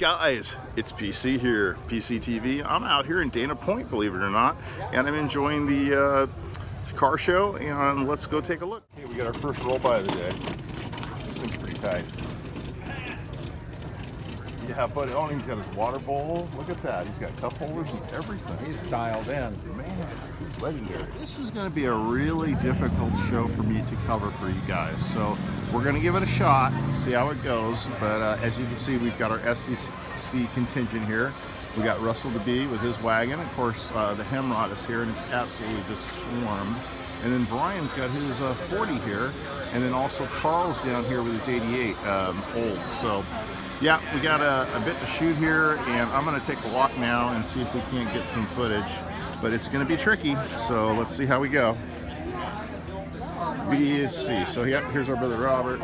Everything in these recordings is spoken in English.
guys? It's PC here, PCTV. I'm out here in Dana Point, believe it or not, and I'm enjoying the car show, and let's go take a look. Okay, we got our first roll by of the day. This thing's pretty tight. Yeah, but oh, he's got his water bowl. Look at that. He's got cup holders and everything. He's dialed in. Man, he's legendary. This is going to be a really difficult show for me to cover for you guys. So we're going to give it a shot, see how it goes. But as you can see, we've got our SCC contingent here. We got Russell the Bee with his wagon. Of course, the Hemrod is here, and it's absolutely just swarmed. And then Brian's got his 40 here. And then also Carl's down here with his 88 old. So yeah, we got a bit to shoot here, and I'm going to take a walk now and see if we can't get some footage. But it's going to be tricky, so let's see how we go. BSC. So yeah, here's our brother Robert.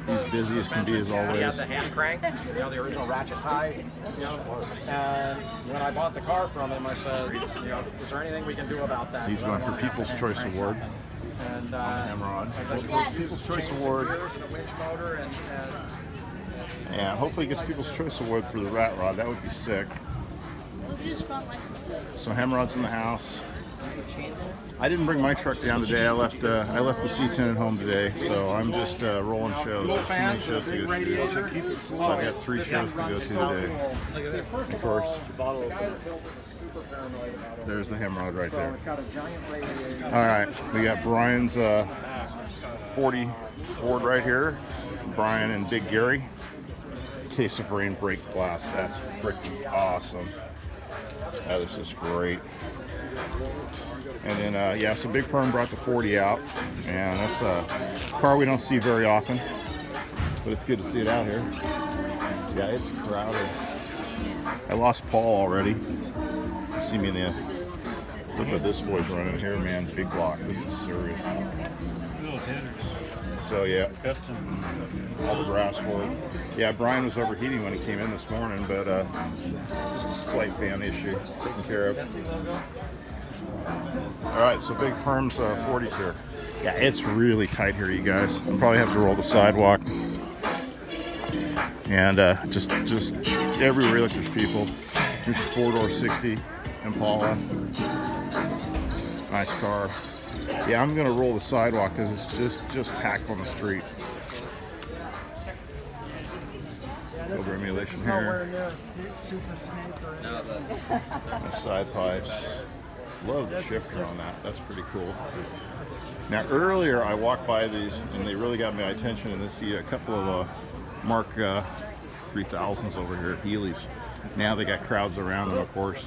He's busy as can be as always. He had the hand crank, the original ratchet tie. And when I bought the car from him, I said, is there anything we can do about that? He's going for People's Choice Award. And Hemrod. like, People's Choice Award. And hopefully he gets People's Choice Award for the rat rod. That would be sick. So Hemrod's in the house. I didn't bring my truck down today. I left the C10 at home today, so I'm just rolling shows. There's too many shows to go to. So I've got 3 shows to go to today. Of course, there's the Hemrod right there. All right, we got Brian's 40 Ford right here. Brian and Big Gary. Case of rain brake glass. That's freaking awesome. Yeah, this is great. And then, yeah, so Big Perm brought the 40 out, and that's a car we don't see very often, but it's good to see it out here. Yeah, it's crowded. I lost Paul already. You see me in the, look what this boy's running here, man. Big block. This is serious. So yeah, all the grass work. Yeah, Brian was overheating when he came in this morning, but just a slight fan issue taken care of. All right, so Big Perm's 40s here. Yeah, it's really tight here, you guys. I'll probably have to roll the sidewalk. And just everywhere look, there's people. Here's a 4-door 60 Impala. Nice car. Yeah, I'm gonna roll the sidewalk because it's just packed on the street. Over emulation here. The side pipes. Love the shifter on that. That's pretty cool. Now earlier I walked by these and they really got my attention, and I see a couple of Mark 3000s over here at Healy's. Now they got crowds around them, of course.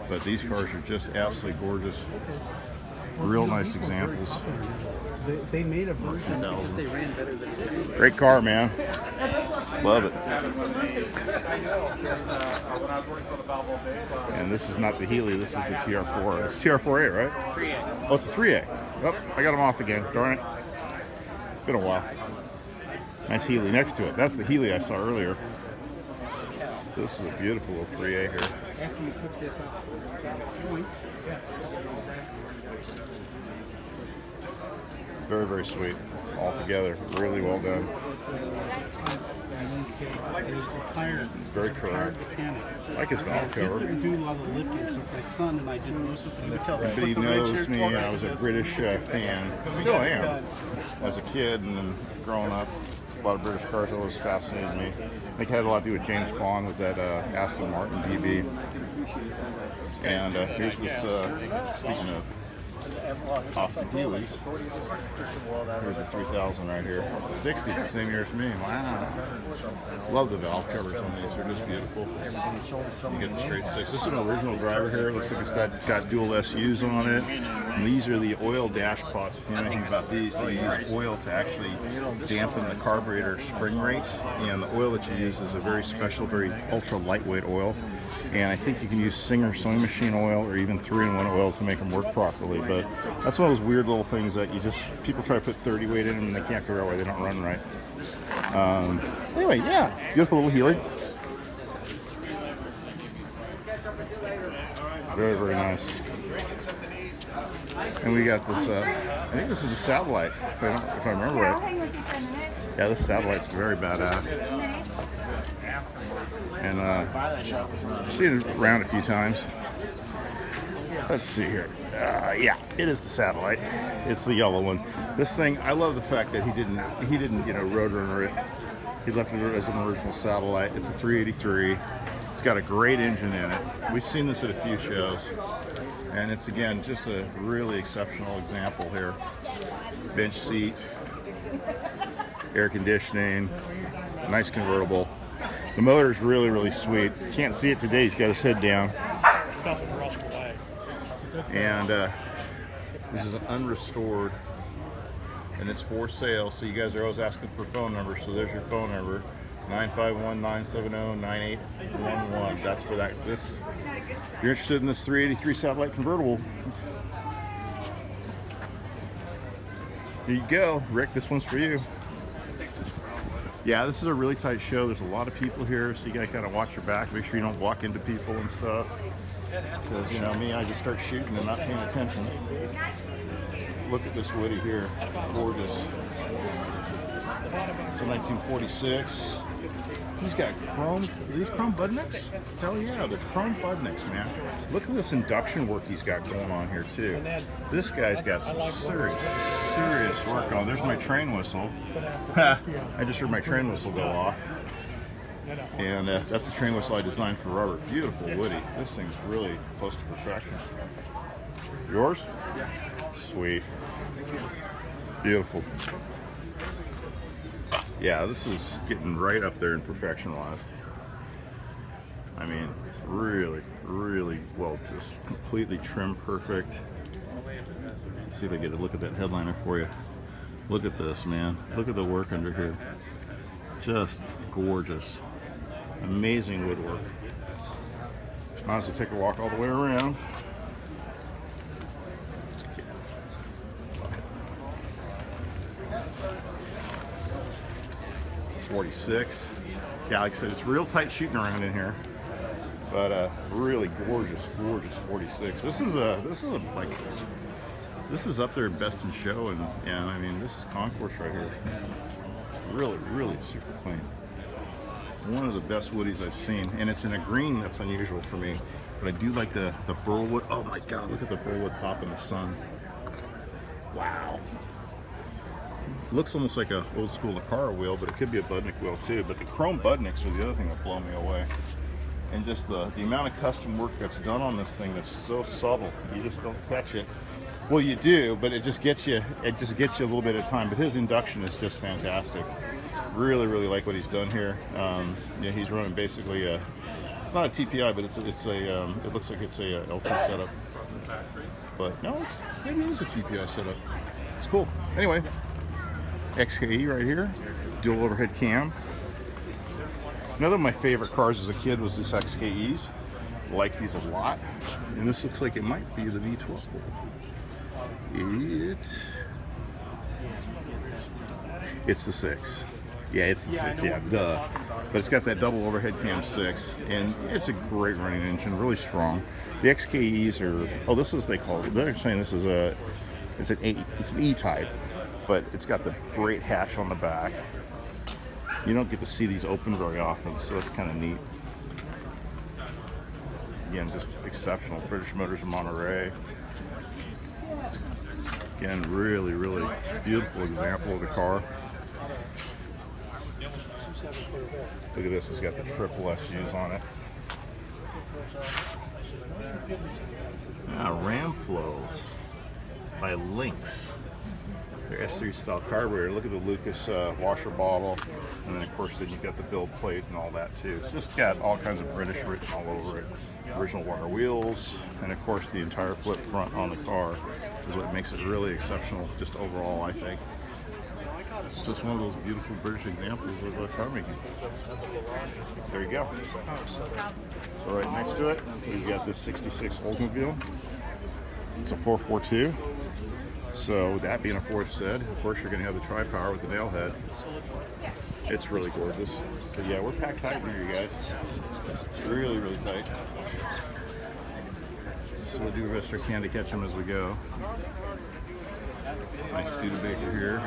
But these cars are just absolutely gorgeous. Real nice examples. They made a version because they ran better than it. Great car, man. Love it. And this is not the Healy, this is the TR4. It's TR4A, right? 3A. Oh, it's a 3A. Oh, I got them off again. Darn it. Been a while. Nice Healy next to it. That's the Healy I saw earlier. This is a beautiful little 3A here. After you took this up, very, very sweet. All together. Really well done. Very curved. I like his valve cover. I do a lot of lifting, so my son and I didn't know something. He would tell us, Everybody knows me. I was a British fan. Still am. As a kid and then growing up, a lot of British cars always fascinated me. I think it had a lot to do with James Bond with that Aston Martin DB. And here's this, speaking of Austin Healey's, here's a 3000 right here. It's a 60, it's the same year as me. Wow. Love the valve covers on these, they're just beautiful. You get a straight 6. This is an original driver here. Looks like it's got dual SUs on it. And these are the oil dash pots. If you know anything about these, they use oil to actually dampen the carburetor spring rate. And the oil that you use is a very special, very ultra lightweight oil. And I think you can use Singer sewing machine oil or even 3-in-1 oil to make them work properly. But that's one of those weird little things that people try to put 30 weight in them and they can't figure out why they don't run right. Anyway, yeah, beautiful little Healy. Very, very nice. And we got this, I think this is a satellite, if I remember right. Yeah, this satellite's very badass. And I've seen it around a few times. Let's see here. Yeah, it is the Satellite. It's the yellow one. This thing, I love the fact that he didn't roadrunner it. He left it as an original Satellite. It's a 383. It's got a great engine in it. We've seen this at a few shows, and it's again just a really exceptional example here. Bench seat, air conditioning, nice convertible. The motor's really, really sweet. Can't see it today. He's got his hood down. And this is an unrestored, and it's for sale. So you guys are always asking for phone numbers. So there's your phone number, 951-970-9811. That's for that. If you're interested in this 383 Satellite convertible, here you go, Rick. This one's for you. Yeah, this is a really tight show. There's a lot of people here, so you gotta kind of watch your back. Make sure you don't walk into people and stuff. Because, you know, me, I just start shooting and not paying attention. Look at this Woody here. Gorgeous. It's a 1946. He's got chrome. Are these chrome Budniks? Hell yeah, the chrome Budniks, man. Look at this induction work he's got going on here, too. This guy's got some serious work on. There's my train whistle. I just heard my train whistle go off. And that's the train whistle I designed for Robert. Beautiful Woody. This thing's really close to perfection. Yours? Yeah. Sweet. Beautiful. Yeah, this is getting right up there in perfection wise. I mean, really, really well, just completely trimmed perfect. Let's see if I get a look at that headliner for you. Look at this, man. Look at the work under here. Just gorgeous. Amazing woodwork. Might as well take a walk all the way around. It's a 46. Yeah, like I said, it's real tight shooting around in here, but really gorgeous 46. This is up there best in show, and I mean, this is concourse right here. Really, really super clean. One of the best woodies I've seen, and it's in a green that's unusual for me, but I do like the burlwood. Oh my god, look at the burlwood pop in the sun. Wow. Looks almost like a old school Akara wheel, but it could be a Budnik wheel too. But the chrome Budniks are the other thing that blow me away. And just the amount of custom work that's done on this thing that's so subtle, you just don't catch it. Well, you do, but it just gets you a little bit at a time. But his induction is just fantastic. Really, really like what he's done here. Yeah, he's running basically it's not a TPI, but it looks like it's a LT setup. But no, maybe it is a TPI setup. It's cool. Anyway, XKE right here, dual overhead cam. Another of my favorite cars as a kid was this XKEs. Like these a lot, and this looks like it might be the V12. It's the 6. Yeah, it's the 6. Yeah, duh. But it's got that double overhead cam 6, and it's a great running engine, really strong. The XKEs are, oh, this is, they call it, they're saying this is it's an E-type, but it's got the great hatch on the back. You don't get to see these open very often, so that's kind of neat. Again, just exceptional. British Motors of Monterey. Again, really, really beautiful example of the car. Look at this, it's got the triple SUs on it. Ram flows by Lynx. Their S3 style carburetor. Look at the Lucas washer bottle, and then of course then you've got the build plate and all that too. It's just got all kinds of British written all over it. Original wire wheels, and of course the entire flip front on the car is what makes it really exceptional, just overall, I think. It's just one of those beautiful British examples of car making. There you go. So right next to it, we've got this 66 Oldsmobile. It's a 442. So with that being a fourth sed, of course you're going to have the tri-power with the nail head. It's really gorgeous. So yeah, we're packed tight here, you guys. Really, really tight. So we'll do the best we can to catch them as we go. Nice Studebaker here.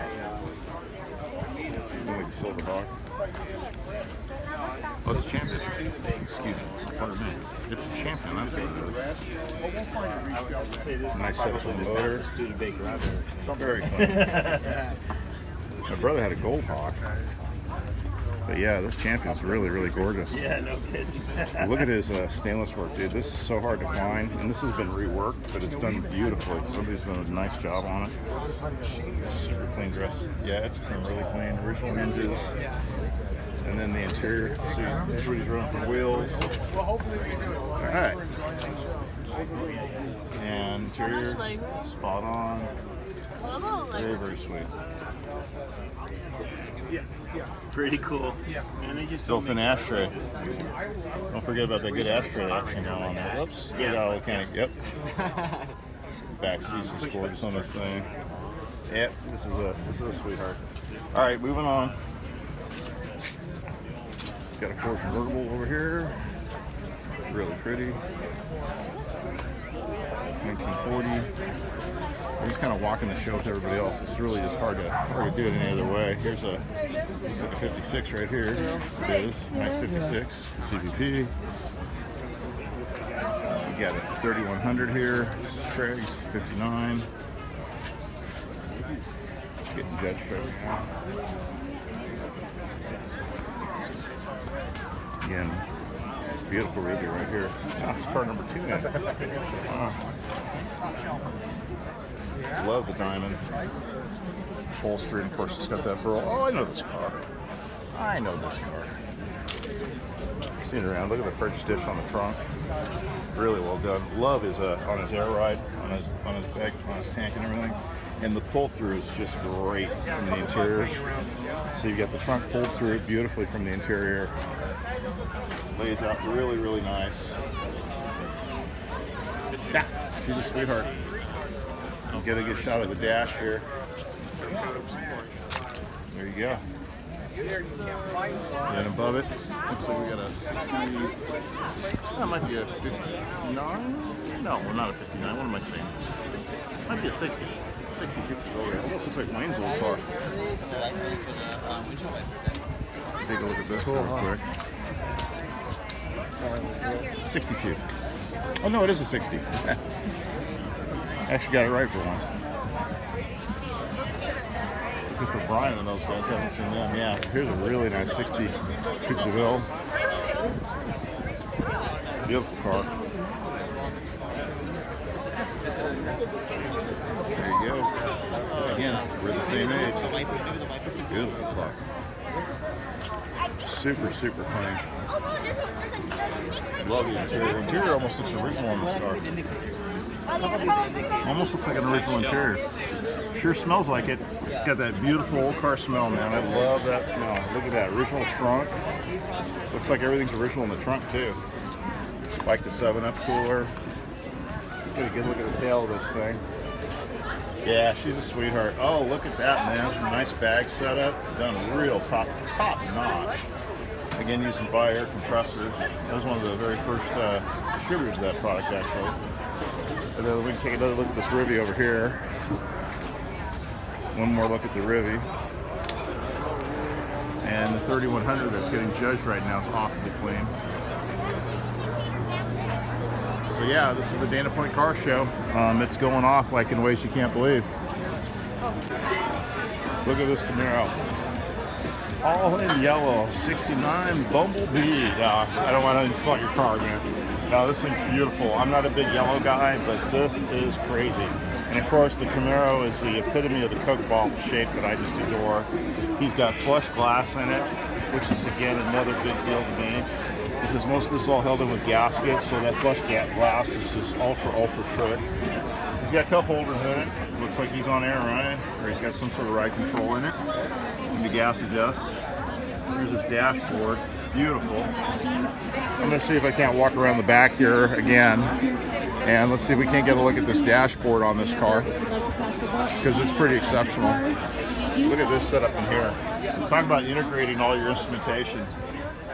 Like a Silver Hawk. Oh, it's Champion. Excuse me. Pardon me. It's a Champion. That's what it is. Nice setup on the motor. Very clean. My brother had a Gold Hawk. But yeah, this Champion's really, really gorgeous. Yeah, no kidding. Look at his stainless work, dude. This is so hard to find, and this has been reworked, but it's done beautifully. Somebody's done a nice job on it. Super clean dress. Yeah, it's been really clean. Original hinges. And then the interior. See, everybody's running for wheels. All right. And interior, spot on. Very, very sweet. Pretty cool. And they just Built-in ashtray. Don't forget about that good ashtray action going on there. Whoops. Yeah. Got all the kind of, yep. Back seats is gorgeous on this thing. Yep. This is a sweetheart. All right, moving on. Got a Porsche convertible over here. Really pretty. 1940. I'm just kind of walking the show with everybody else. It's really just hard to do it any other way. Here's looks like a 56 right here. It is. Nice 56. CVP. We got a 3100 here. Triggs 59. It's getting judged right now. Again, beautiful ruby right here. That's car number 2 now. Love the diamond upholstery, and of course it's got that pearl. Oh, I know this car. I know this car. Seen it around. Look at the French stitch on the trunk. Really well done. Love his on his air ride, on his bag, on his tank and everything. And the pull through is just great from the interior. So you got the trunk pulled through beautifully from the interior. Lays out really, really nice. Yeah, she's a sweetheart. Get a good shot of the dash here. There you go. And above it, looks like we got a 60. That might be a 59. No, well, not a 59. What am I saying? Might be a 60. 60, 50 over. Almost looks like Wayne's old car. Take a look at this real quick. 62. Oh no, it is a 60. Actually got it right for once. Good for Brian and those guys. Haven't seen them. Yeah, here's a really nice 60 Coupe de Ville. Beautiful car. There you go. Again, we're the same age. Beautiful car. Super, super clean. Love the interior. The interior almost looks original on this car. Almost looks like an original interior. Sure smells like it. Got that beautiful old car smell, man. I love that smell. Look at that original trunk. Looks like everything's original in the trunk too. Like the 7-Up cooler. Let's get a good look at the tail of this thing. Yeah, she's a sweetheart. Oh, look at that, man. Nice bag setup. Done real top notch. Again, using bi-air compressors. That was one of the very first distributors of that product, actually. And then we can take another look at this rivy over here. One more look at the rivy. And the 3100 that's getting judged right now is awfully clean. So yeah, this is the Dana Point Car Show. It's going off like in ways you can't believe. Look at this Camaro. All in yellow, 69 Bumblebee. I don't want to insult your car, man. No, this thing's beautiful. I'm not a big yellow guy, but this is crazy. And of course, the Camaro is the epitome of the Coke bottle shape that I just adore. He's got flush glass in it, which is again another big deal to me. Because most of this is all held in with gaskets, so that flush glass is just ultra trick. He's got cup holders in it. Looks like he's on air ride, or he's got some sort of ride control in it. And the gas adjusts. Here's his dashboard. Beautiful. I'm going to see if I can't walk around the back here again. And let's see if we can't get a look at this dashboard on this car. Because it's pretty exceptional. Look at this setup in here. Talking about integrating all your instrumentation.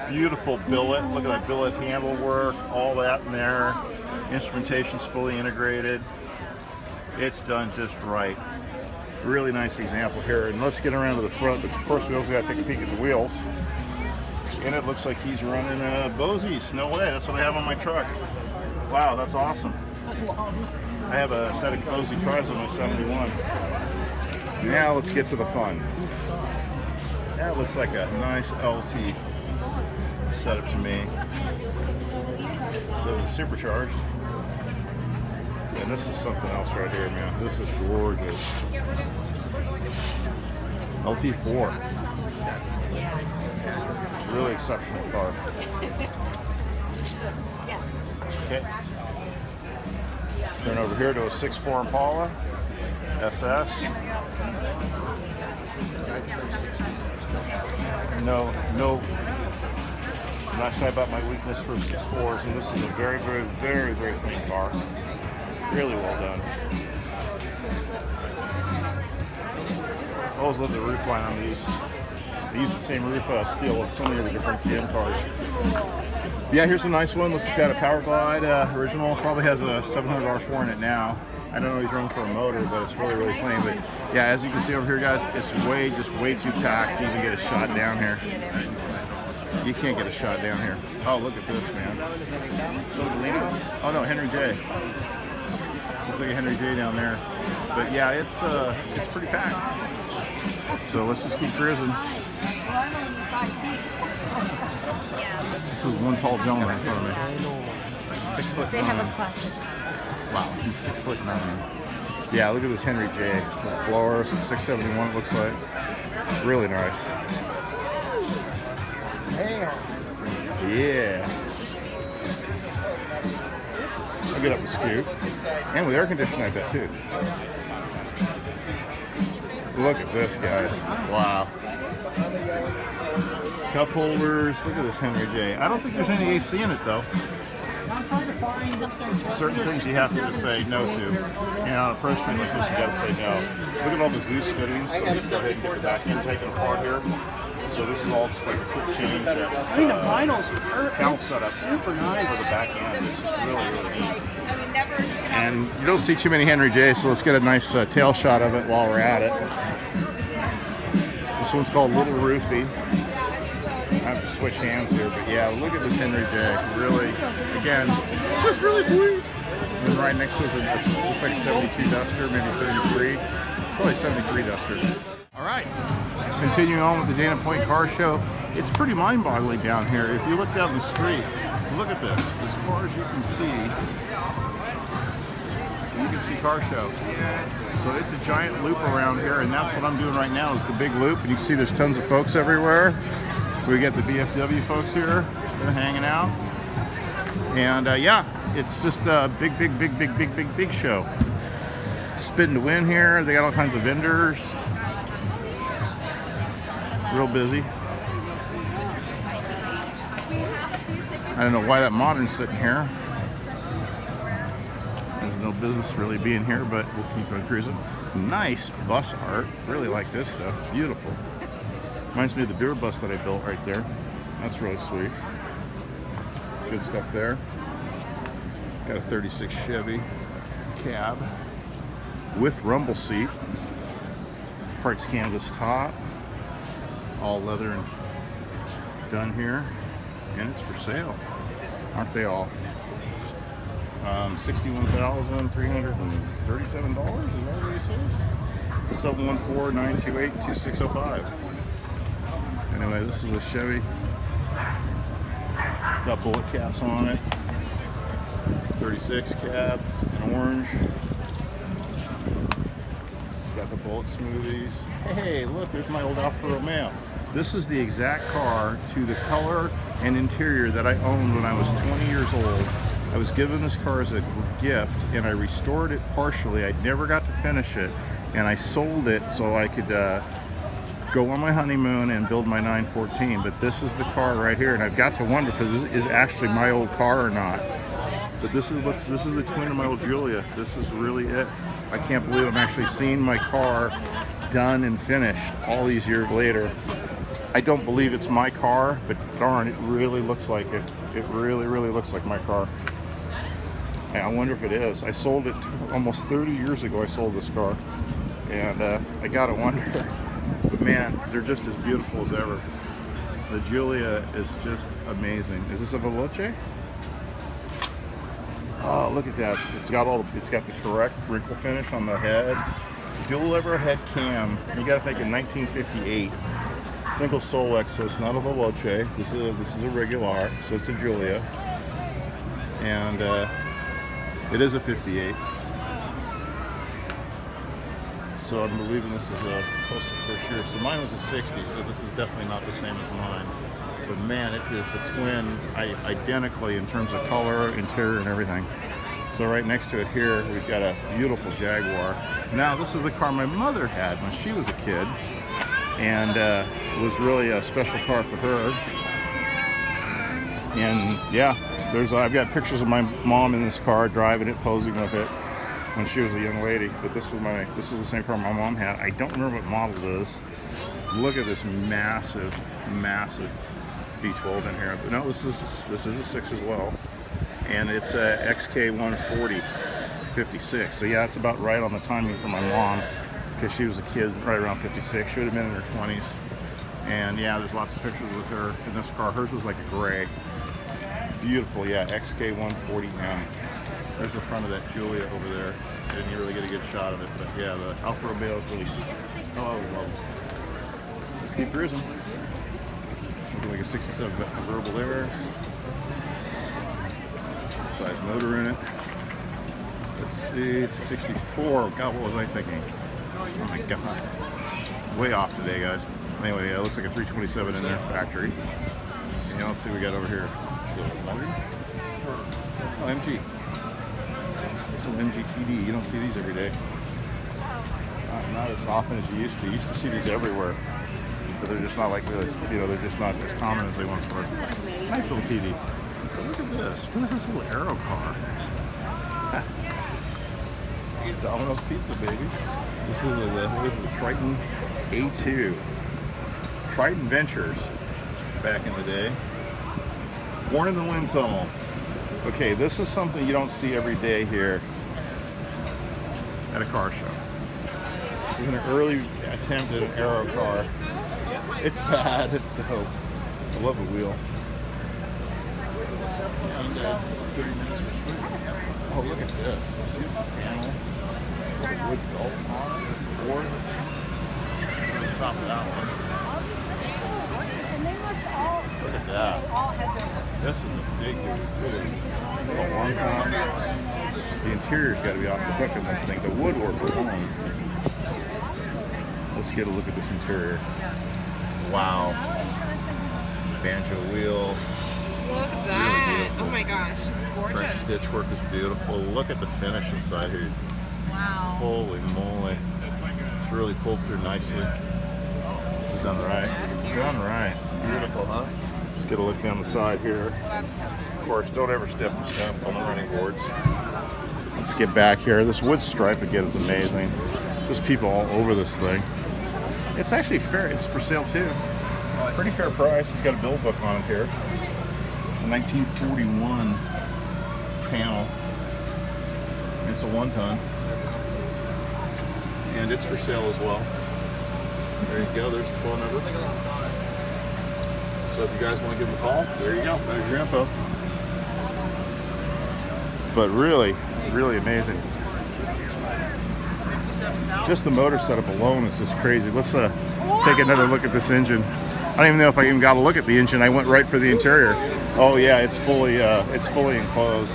Beautiful billet. Look at that billet handle work. All that in there. Instrumentation's fully integrated. It's done just right. Really nice example here. And let's get around to the front. But of course, we also got to take a peek at the wheels. And it looks like he's running Boseys. No way, that's what I have on my truck. Wow, that's awesome. I have a set of Bosey Tribes on my 71. Now let's get to the fun. That looks like a nice LT setup to me. So it's supercharged. And this is something else right here, man. This is gorgeous. LT4. Really exceptional car. Okay. Turn over here to a 6.4 Impala SS. No. I'm not shy about my weakness for 6.4s, and this is a very, very, very, very clean car. Really well done. I always love the roof line on these. They use the same roof steel of so many of the different GM cars. Yeah, here's a nice one. Looks like it's got a Power Glide original. Probably has a 700 R4 in it now. I don't know if he's running for a motor, but it's really, really clean. But yeah, as you can see over here, guys, it's just way too packed to even get a shot down here. You can't get a shot down here. Oh, look at this, man. Oh no, Henry J. Looks like a Henry J down there. But yeah, it's pretty packed. So let's just keep cruising. This is one tall gentleman in front of me. 6'9". They have a classic. Wow, he's 6'9". Yeah, look at this Henry J. With blowers, 671 it looks like. Really nice. Yeah. I'll get up and scoop. And with air conditioning, I bet too. Look at this, guys. Wow. Cup holders. Look at this Henry J. I don't think there's any AC in it though. Certain things you have to just say no to. And on a Pro Street like this, you got to say no. Look at all the Zeus fittings. So let's go ahead and get the back end taken apart here. So this is all just like a quick change. I mean, the vinyl's perfect. Cal setup Super nice. for the back end. This is really, really neat. And you don't see too many Henry J, so let's get a nice tail shot of it while we're at it. This one's called Little Roofy. I have to switch hands here, but yeah, look at this Henry J. Really, again, that's really sweet. And then right next to it looks like a 72 Duster, maybe 33. Probably 73 Duster. All right, continuing on with the Dana Point Car Show. It's pretty mind-boggling down here. If you look down the street, look at this. As far as you can see Car Show. So it's a giant loop around here, and that's what I'm doing right now is the big loop. And you can see there's tons of folks everywhere. We get the BFW folks here. They're hanging out. And yeah, it's just a big show. Spin to win here. They got all kinds of vendors. Real busy. I don't know why that modern's sitting here. There's no business really being here, but we'll keep on cruising. Nice bus art. Really like this stuff. Beautiful. Reminds me of the beer bus that I built right there. That's really sweet. Good stuff there. Got a 36 Chevy cab with rumble seat. Parts canvas top. All leather and done here. And it's for sale. Aren't they all? $61,337. Is that what he says? 714-928-2605. Anyway, this is a Chevy. Got bullet caps on it. 36 cab in orange. Got the bullet smoothies. Hey, look, there's my old Alfa Romeo. This is the exact car to the color and interior that I owned when I was 20 years old. I was given this car as a gift and I restored it partially. I never got to finish it, and I sold it so I could go on my honeymoon and build my 914. But this is the car right here, and I've got to wonder if this is actually my old car or not. But this is the twin of my old Julia. This is really it. I can't believe I'm actually seeing my car done and finished all these years later. I don't believe it's my car, but darn, it really looks like it. It really, really looks like my car. And I wonder if it is. I sold it almost 30 years ago. I sold this car, and I gotta wonder. But man, they're just as beautiful as ever. The Giulia is just amazing. Is this a Veloce? Oh, look at that. It's got the correct wrinkle finish on the head. Dual lever head cam. You got to think in 1958. Single Solex, so it's not a Veloce. This is a regular, so it's a Giulia. And it is a 58. So I'm believing this is a close to first year. So mine was a 60, so this is definitely not the same as mine. But man, it is the twin identically in terms of color, interior, and everything. So right next to it here, we've got a beautiful Jaguar. Now this is the car my mother had when she was a kid, and it was really a special car for her. And yeah, I've got pictures of my mom in this car driving it, posing with it when she was a young lady. But this was the same car my mom had. I don't remember what model it is. Look at this massive V12 in here. But no, this is a 6 as well, and it's a XK140 56. So yeah, it's about right on the timing for my mom, because she was a kid right around 56. She would have been in her 20s. And yeah, there's lots of pictures with her in this car. Hers was like a gray. Beautiful, yeah, XK140M. There's the front of that Giulia over there. I didn't really get a good shot of it, but yeah, the Alfa Romeo is really, oh, well. Let's keep cruising. Looking like a 67 convertible there. Size motor in it. Let's see, it's a 64. God, what was I thinking? Oh my God. Way off today, guys. Anyway, yeah, it looks like a 327 in there, factory. And let's see what we got over here. Oh, MG. Some MGTD. You don't see these every day. Not as often as you used to. You used to see these everywhere. But they're just not like this. You know, they're just not as common as they once were. Nice little TD. But look at this. What is this little aero car? Domino's Pizza, baby. This is the Triton A2. Triton Ventures back in the day. Born in the wind tunnel. Okay, this is something you don't see every day here at a car show. This is an early attempt at an aero car. It's bad, it's dope. I love the wheel. And, 30 minutes for sure. Oh, look at this. Beautiful panel. With a wood belt on it. Ford. On the top of that one. Look at that. This is a big dude too. A long time. The interior's got to be off the hook in this thing. The woodwork alone. Let's get a look at this interior. Wow. Banjo wheel. Look at that. Really oh my gosh, it's gorgeous. French stitchwork is beautiful. Look at the finish inside here. Wow. Holy moly. It's really pulled through nicely. This is done right. Done right. Beautiful, huh? Let's get a look down the side here. Of course, don't ever step and stuff on the running boards. Let's get back here. This wood stripe again is amazing. There's people all over this thing. It's actually fair. It's for sale too. Pretty fair price. It's got a bill book on it here. It's a 1941 panel. It's a 1-ton. And it's for sale as well. There you go. There's the phone number. So if you guys want to give them a call, there you go. There's your info. But really, really amazing. Just the motor setup alone is just crazy. Let's take another look at this engine. I don't even know if I even got to look at the engine. I went right for the interior. Oh yeah, it's fully enclosed.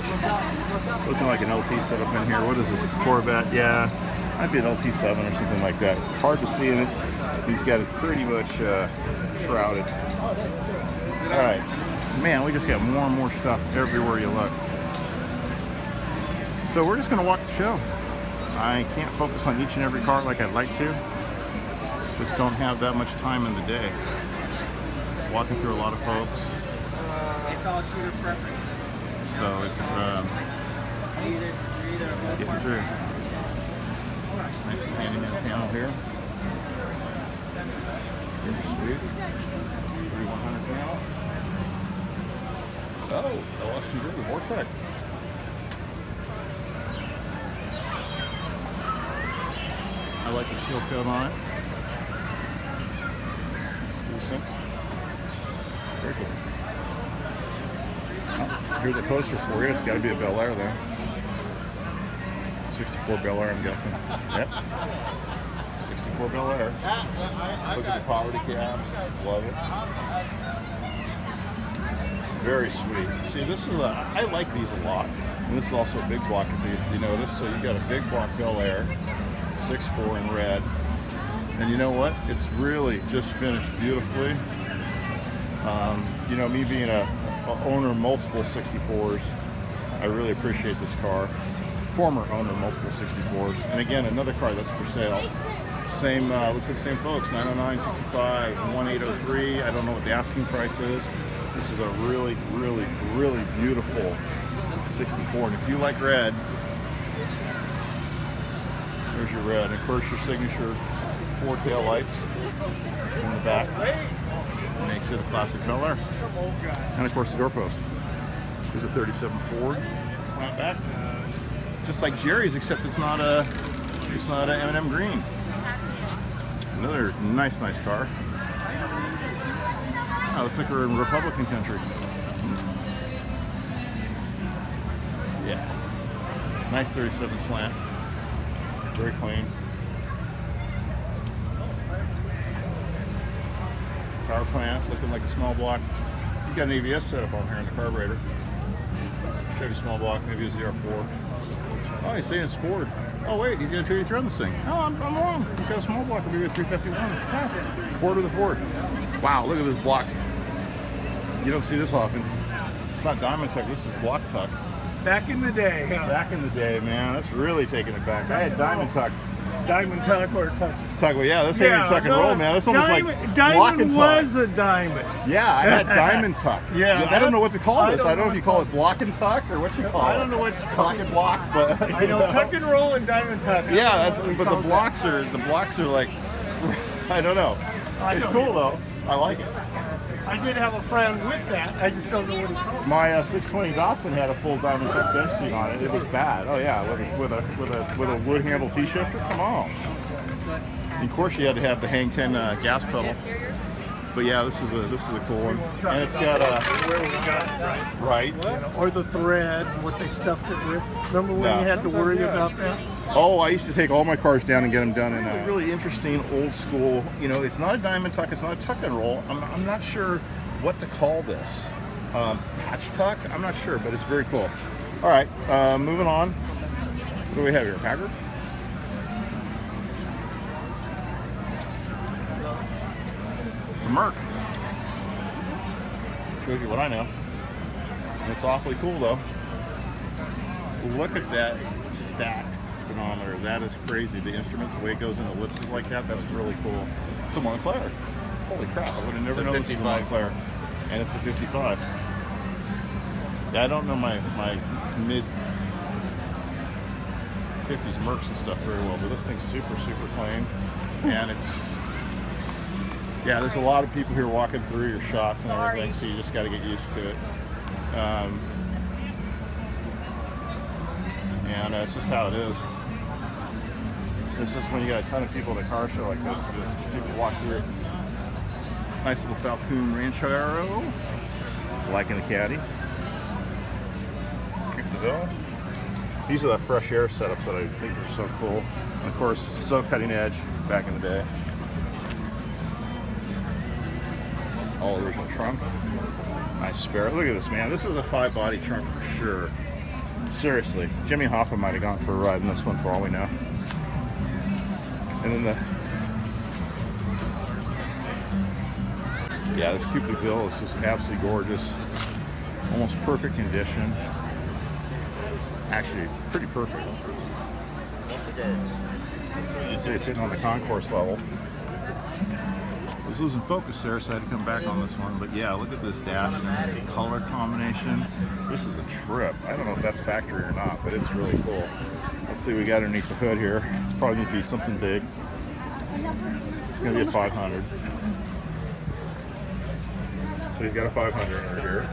Looking like an LT setup in here. What is this? Corvette? Yeah, might be an LT7 or something like that. Hard to see in it. He's got it pretty much shrouded. All right, man, we just got more and more stuff everywhere you look. So we're just gonna walk the show. I can't focus on each and every car like I'd like to. Just don't have that much time in the day. Walking through a lot of folks. It's all shooter preference. So it's getting through. Nice handyman panel here. Pretty sweet. 3100 panel. Oh, LS2 Vortec. I like the seal coat on it. It's decent. Very cool. Well, here's a poster for you. It's got to be a Bel Air though. 64 Bel Air, I'm guessing. Yep. 64 Bel Air. Look at the poverty caps. Love it. Very sweet. See, this is I like these a lot. And this is also a big block if you notice. So you got a big block Bel Air, 6.4 in red. And you know what? It's really just finished beautifully. You know, me being a owner of multiple 64s, I really appreciate this car. Former owner of multiple 64s. And again, another car that's for sale. Same, looks like the same folks, 909, 225, 1803. I don't know what the asking price is. This is a really, really, really beautiful 64. And if you like red, there's your red. And of course, your signature 4 tail lights in the back. Makes it a classic Bel Air. And of course, the doorpost. There's a 37 Ford slant back. Just like Jerry's, except it's not a M&M green. Another nice car. Oh, looks like we're in Republican country. Yeah. Nice 37 slant. Very clean. Power plant, looking like a small block. You got an ABS setup on here in the carburetor. Chevy small block, maybe a ZR4. Oh, he's saying it's Ford. Oh wait, he's got a 283 on this thing. Oh, I'm wrong. He's got a small block, maybe a 351. Yeah. Ford with a Ford. Wow, look at this block. You don't see this often. It's not Diamond Tuck, this is Block Tuck. Back in the day, huh? Back in the day, man. That's really taking it back. I had Diamond Tuck. Diamond Tuck or Tuck. Tuck, well, yeah, this ain't even Tuck and Roll, man. That's almost like Block and Diamond Tuck. was a diamond. Yeah, I had Diamond Tuck. Yeah, I don't know what to call this. I don't know if you call it. it Block and Tuck or what you call it. I don't know what you call Tuck and Block, but I know Tuck and Roll and Diamond Tuck. yeah, that's but the blocks are like I don't know. It's cool though. I like it. I did have a friend with that. I just don't know what he called it. My 620 Datsun had a full Diamond Tuck bench seat on it. It was bad. Oh yeah, with a wood handle T-shifter. Come on. And of course, you had to have the Hang 10 gas pedal. But yeah, this is a cool one, and it's got where we got it right. Or the thread, what they stuffed it with. Remember when Yeah. you had to worry about that? Oh, I used to take all my cars down and get them done in a really interesting old school. You know, it's not a Diamond Tuck, it's not a Tuck and Roll. I'm not sure what to call this. Patch Tuck? I'm not sure, but it's very cool. All right, moving on. What do we have here? Packard? It's a Merc. Shows you what I know. It's awfully cool though. Look at that stacked speedometer. That is crazy. The instruments, the way it goes in ellipses like that, that's really cool. It's a Montclair. Holy crap, I would have never known this was a Montclair. And it's a 55. Yeah, I don't know my mid 50s Mercs and stuff very well, but this thing's super clean. And it's, yeah, there's a lot of people here walking through your shots and everything, so you just got to get used to it. And it's just how it is. It's just when you got a ton of people at a car show like this, just people walk through. Nice little Falcon Rancho aero. Liking the caddy. These are the fresh air setups that I think are so cool. And of course, so cutting edge back in the day. All original trunk. Nice spare. Look at this, man. This is a 5-body trunk for sure. Seriously. Jimmy Hoffa might have gone for a ride in this one for all we know. And then yeah, this coupe de ville is just absolutely gorgeous. Almost perfect condition. Actually, pretty perfect. You'd say it's sitting on the concourse level. I was losing focus there, so I had to come back on this one. But yeah, look at this dash and color combination. This is a trip. I don't know if that's factory or not, but it's really cool. Let's see what we got underneath the hood here. It's probably going to be something big. It's going to be a 500. So he's got a 500 right here.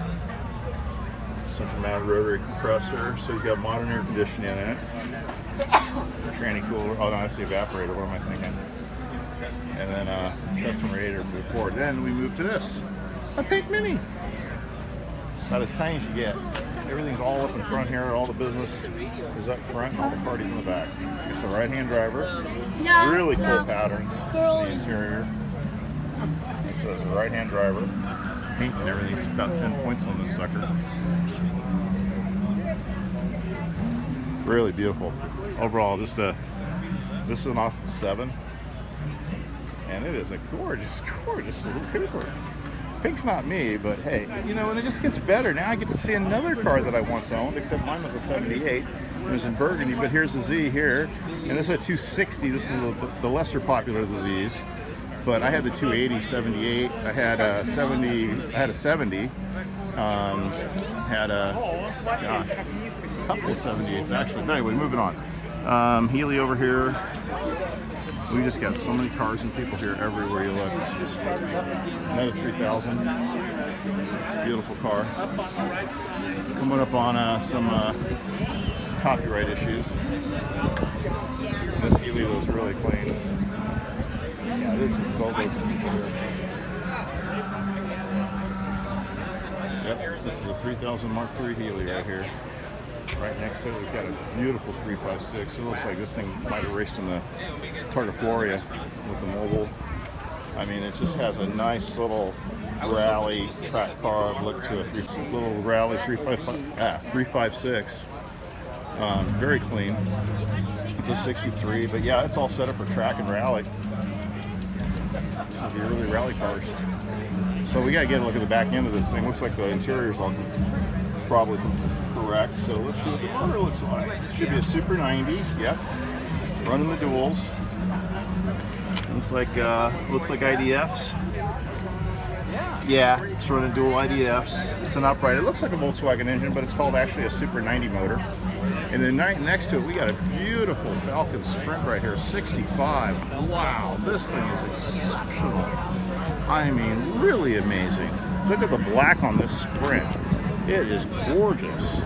Central mounted rotary compressor. So he's got modern air conditioning in it. Tranny cooler. Oh no, that's the evaporator. What am I thinking? And then custom radiator moved forward. Then we move to this. A pink Mini. About as tiny as you get. Everything's all up in front here. All the business is up front and all the parties in the back. It's a right-hand driver. Really cool patterns in the interior. It says a right-hand driver. Paint and everything's about 10 points on this sucker. Really beautiful. Overall, just this is an Austin 7. And it is a gorgeous, gorgeous little Cooper. Pink's not me, but hey, you know, and it just gets better. Now I get to see another car that I once owned, except mine was a 78. It was in burgundy, but here's a Z here. And this is a 260. This is the lesser popular of the Zs. But I had the 280, 78. I had a 70. I had a 70. Had a, gosh, a couple of 78s actually. But anyway, moving on. Healy over here. We just got so many cars and people here everywhere you look. Another 3000. Beautiful car. Coming up on some copyright issues. This Healy was really clean. Yeah, there's some photos of people here. Yep, this is a 3000 Mark III Healy right here. Right next to it, we've got a beautiful 356. It looks like this thing might have raced in the Targa with the mobile. I mean, it just has a nice little rally track car look to it. It's a little rally 356. Very clean. It's a 63, but yeah, it's all set up for track and rally. This is the early rally cars. So we gotta get a look at the back end of this thing. Looks like the interior's all probably correct. So let's see what the car looks like. Should be a Super 90. Yep. Running the duals. Looks like IDFs. Yeah, it's running dual IDFs. It's an upright. It looks like a Volkswagen engine, but it's called actually a Super 90 motor. And then right next to it, we got a beautiful Falcon Sprint right here, 65. Wow, this thing is exceptional. I mean, really amazing. Look at the black on this Sprint. It is gorgeous.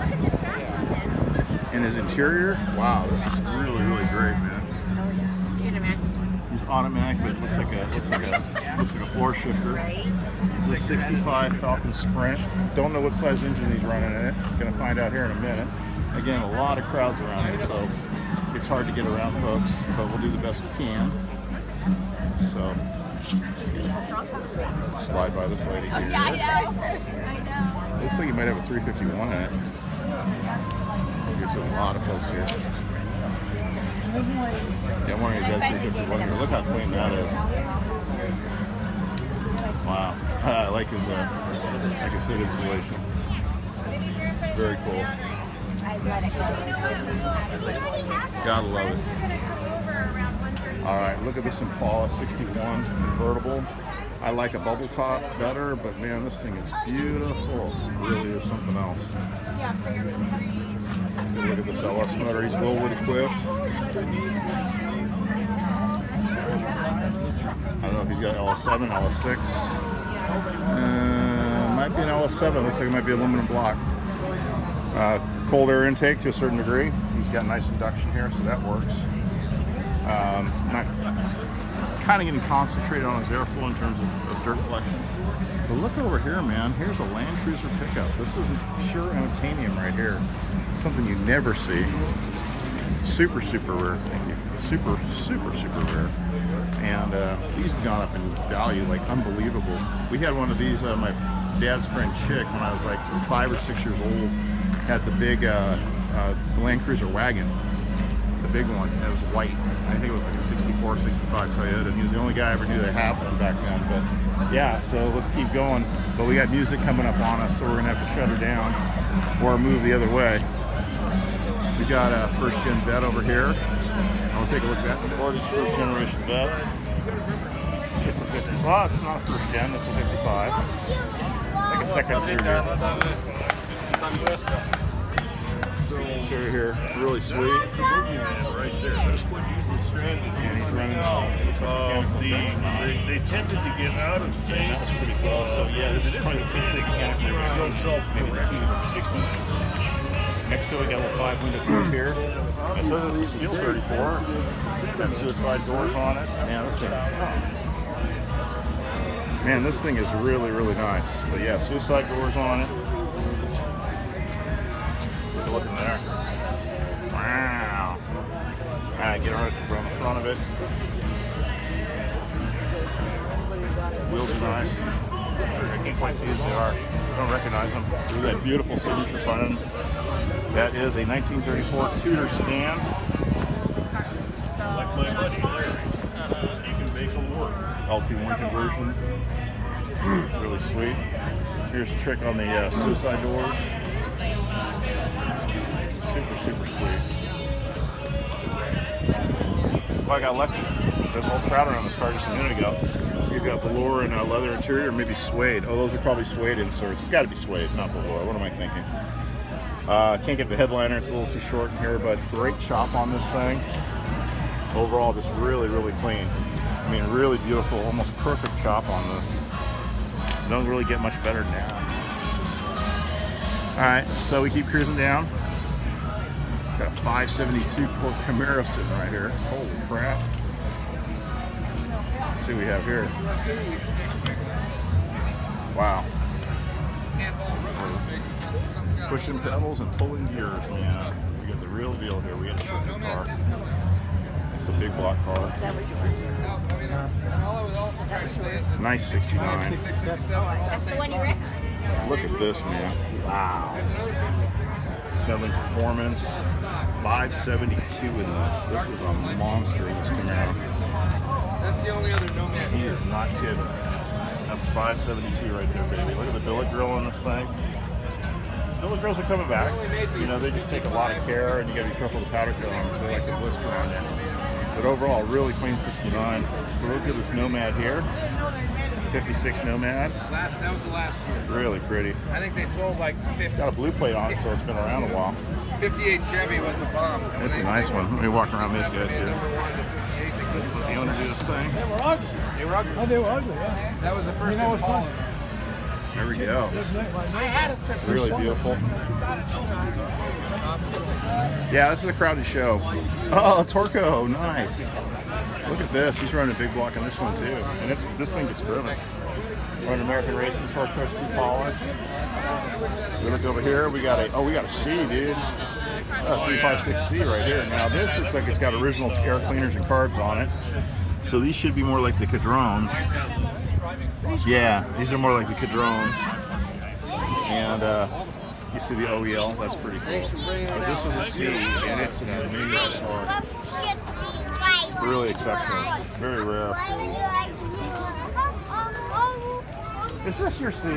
And his interior, wow, this is really, really great, man. You're gonna match this one. It's automatic, but it looks like a floor shifter. This is a 65 Falcon Sprint. Don't know what size engine he's running in it. Gonna find out here in a minute. Again, a lot of crowds around here, so it's hard to get around, folks, but we'll do the best we can. So, slide by this lady here. Yeah, I know. Looks like you might have a 351 in it. There's a lot of folks here. Yeah, I'm wondering if you guys 351 here. Look how clean that is. Wow. I like his hood installation. Very cool. Gotta love it. Alright, look at this Impala 61 convertible. I like a bubble top better, but man, this thing is beautiful. It really is something else. Let's go look at this LS motor. He's Willwood equipped. I don't know if he's got LS7, LS6. Might be an LS7. Looks like it might be aluminum block. Cold air intake to a certain degree. He's got nice induction here, so that works. Not kind of getting concentrated on his airflow in terms of dirt collection. But look over here, man. Here's a Land Cruiser pickup. This is pure unobtainium right here. Something you never see. Super, super rare. Thank you. Super, super, super rare. And these have gone up in value like unbelievable. We had one of these. My dad's friend Chick, when I was like 5 or 6 years old, had the big Land Cruiser wagon. The big one. It was white. I think it was like a 64, 65 Toyota. And he was the only guy I ever knew that had one back then. But yeah, so let's keep going. But we got music coming up on us, so we're gonna have to shut her down or move the other way. We got a first gen vet over here. I'll take a look at that. Ford's first generation vet. It's a 50. Well, it's not a first gen. It's a 55. Like a second, third gen. Interior here, really sweet. Right there. That's what usually stranded. And he's running. They tended to get out of sync. That was pretty cool. So yeah, this is probably the 50 mechanic. There's no self Maybe the 260. Next to it, got a little 5-window coupe here. It says it's a steel 34. Got suicide doors on it. Man, this thing. Man, this thing is really, really nice. But yeah, suicide doors on it. Take a look in there. Wow. Alright, get right around the front of it. Wheels are nice. I can't quite see as they are. I don't recognize them. Look at that beautiful signature front end. That is a 1934 Tudor stand. Like my buddy Larry. You can make them work. LT1 conversion. Really sweet. Here's a trick on the suicide doors. Super, super sweet. Well, I got lucky. There's a whole crowd around this car just a minute ago. So he's got velour and leather interior, maybe suede. Oh, those are probably suede inserts. It's got to be suede, not velour. What am I thinking? Can't get the headliner. It's a little too short in here, but great chop on this thing. Overall, just really, really clean. I mean, really beautiful, almost perfect chop on this. Don't really get much better than that. All right, so we keep cruising down. Got a 572 Ford Camaro sitting right here. Holy crap. Let's see what we have here. Wow. Pushing pedals and pulling gears, man. We got the real deal here. We got a shifting car. It's a big block car. Nice 69. That's the one you wrecked? Look at this, man. Wow. Smelling performance. 572 in this. This is a monster, this Camaro. That's the only other Nomad. He is not kidding. That's 572 right there, baby. Look at the billet grill on this thing. Billet grills are coming back. You know, they just take a lot of care, and you gotta be careful with the powder coat on them because they like to blister on you. But overall, really clean 69. So look at this Nomad here. 56 Nomad. That was the last year. Really pretty. I think they sold like 50. Got a blue plate on it, so it's been around a while. 58 Chevy was a bomb. It's a nice one. Let me walk around these guys here. Number one to 58. They couldn't Let the owner do this thing. They were ugly. They were ugly. Oh, they were ugly, yeah. That was the first You know what's one. funny? There we go. I had it 50 Really beautiful. Yeah, this is a crowded show. Oh, Torco, nice. Look at this. He's running a big block on this one too, and this thing gets driven. Running American Racing Torco's 2 polish. We look over here. We got a C, dude. 356C right here. Now this looks like it's got original air cleaners and carbs on it. So these should be more like the Cadrones. Yeah, these are more like the Cadrones. And you see the OEL, that's pretty cool. But this is a C, and it's an amazing car. Really exceptional. Very rare. Is this your C?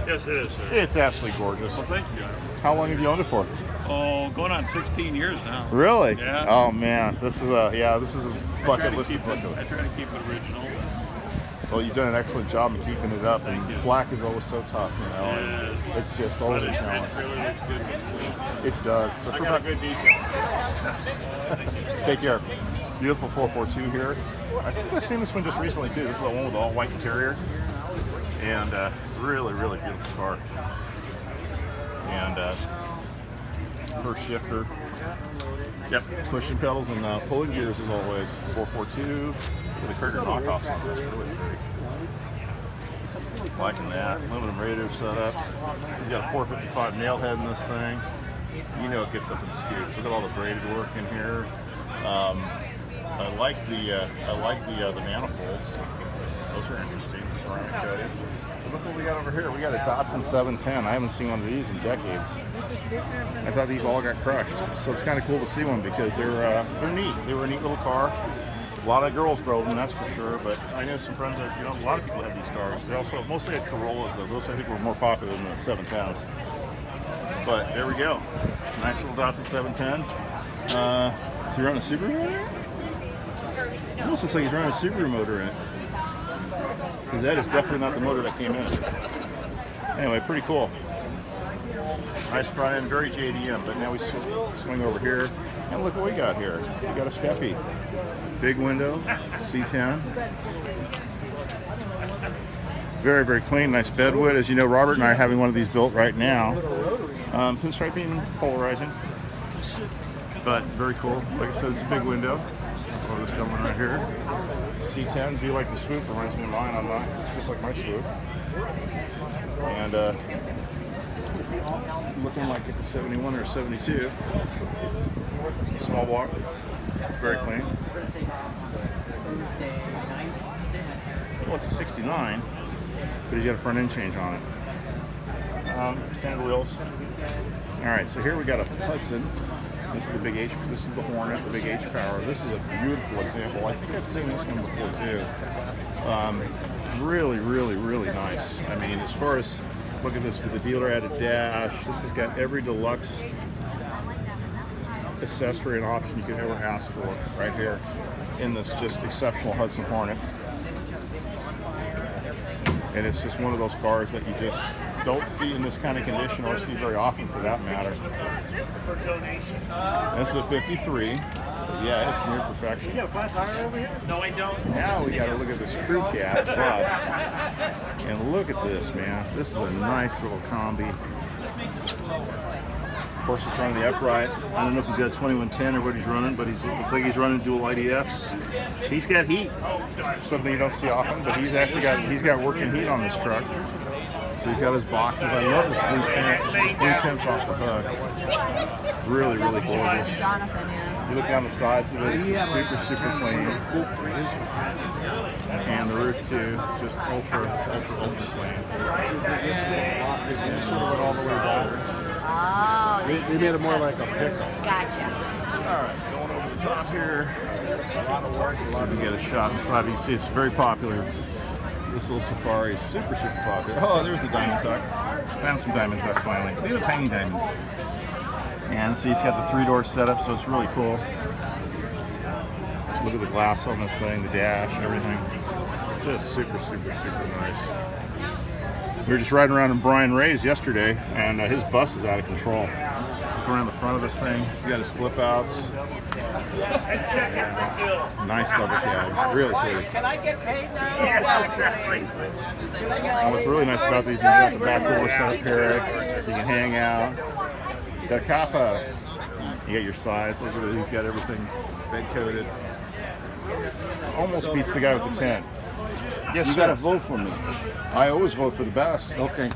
Yes, it is, sir. It's absolutely gorgeous. Well, thank you. How long have you owned it for? Oh, going on 16 years now. Really? Yeah. Oh man, this is a bucket list of bucket I list. try to keep it original. Well, you've done an excellent job of keeping it up, and black is always so tough, you know. Yeah. It's just always a It challenge. really looks good. It does. But I for got a about- good detail. Take care. Beautiful 442 here. I think I've seen this one just recently too. This is the one with the all white interior, and really, really beautiful car. And her shifter. Yep, pushing pedals and pulling gears as always. 442 with the Krieger knockoffs on this. Really great. Liking that. Aluminum radio setup. He's got a 455 nail head in this thing. You know it gets up and scoots. Look at all the braided work in here. I like the manifolds. Those are interesting. Ceramic coating. But look what we got over here. We got a Datsun 710. I haven't seen one of these in decades. I thought these all got crushed. So it's kind of cool to see one because they're neat. They were a neat little car. A lot of girls drove them, that's for sure. But I know some friends that, a lot of people have these cars. They also mostly had Corollas though. Those I think were more popular than the 710s. But there we go. Nice little Datsun 710. Is he running a Subaru motor? Almost looks like he's running a Subaru motor in it. Because that is definitely not the motor that came in. Anyway, pretty cool. Nice front end, very JDM. But now we swing over here. And look what we got here. We got a Steppy. Big window, C10. Very, very clean, nice bedwood. As you know, Robert and I are having one of these built right now. Pinstriping, polarizing. But very cool. Like I said, it's a big window. Oh, this gentleman right here. C10, do you like the swoop? Reminds me of mine. I'm not. It's just like my swoop. And looking like it's a 71 or a 72. Small block. Very clean. Well, it's a 69, but he's got a front end change on it. Standard wheels. All right, so here we got a Hudson. This is the big H. This is the Hornet, the big H power. This is a beautiful example. I think I've seen this one before too. Really, really, really nice. I mean, as far as look at this with the dealer added dash. This has got every deluxe accessory and option you could ever ask for right here in this just exceptional Hudson Hornet. And it's just one of those cars that you just don't see in this kind of condition or see very often for that matter. This is a 53. Yeah, it's near perfection. You got a flat tire over here? No, I don't. Now we got to look at this crew cab bus. And look at this, man. This is a nice little combi. Porsche's running the upright. I don't know if he's got a 2110 or what he's running, but looks like he's running dual IDFs. He's got heat, something you don't see often, but he's got working heat on this truck. So he's got his boxes. I love his blue tints off the hood. Really, really gorgeous. You look down the sides of it, it's just super, super clean. And the roof too, just ultra clean. Oh, They made it more like a pickle. gotcha. All right, going over the top here. A lot of work. A lot to get a shot inside. You can see it's very popular. This little Safari is super, super popular. Oh, there's the diamond tuck. Found some diamonds up finally. These are tiny diamonds. And see, it's got the 3-door setup, so it's really cool. Look at the glass on this thing, the dash, everything. Just super, super, super nice. We were just riding around in Brian Ray's yesterday, and his bus is out of control. Look around the front of this thing. He's got his flip outs. Nice double cab. Really cool. Can I get paid now? And what's really nice about these is you got the back door set up here. So you can hang out. Got a kappa. You got your sides. He's got everything bed coated. Almost beats the guy with the tent. Yes, You sir. gotta vote for me. I always vote for the best. Okay.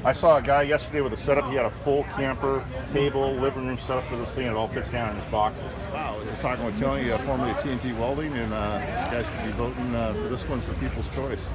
I saw a guy yesterday with a setup. He had a full camper, table, living room setup for this thing, and it all fits down in his boxes. Wow. I was just talking with Tony, formerly of TNT Welding, and you guys should be voting for this one for People's Choice.